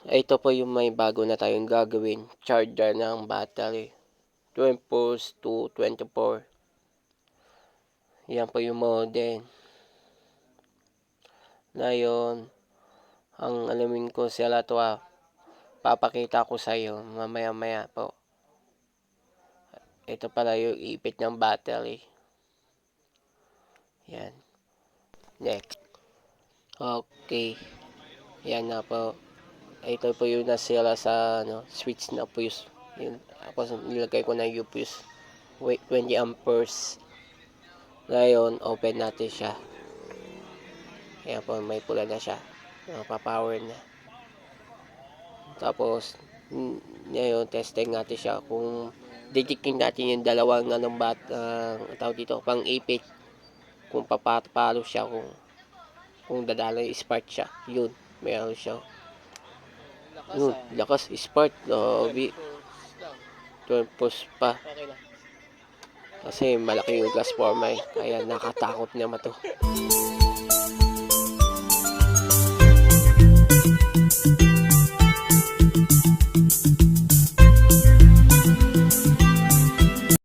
Ito po yung may bago na tayong gagawin. Charger ng battery. 12 volts to 24. Yan po yung model. Ngayon, ang alamin ko sila to papakita ko sa iyo mamaya maya po. Ito pala yung ipit ng battery. Yan. Next. Okay. Yan na po. Ito po yung nasira sa switch na fuse. Yun. Tapos nilagay ko na yung fuse. 20 amperes. Ngayon, open natin siya. Ayan po, may pula na siya. Papower na. Tapos, ngayon, testing natin siya. Kung didikin natin yung dalawang tawag dito, pang ipit. Kung papalo siya, kung dadala yung spark siya. Yun, mayroon siya. Yun, lakas, spark. 12 post pa. Kasi malaki yung gas forma kaya nakatakot naman to.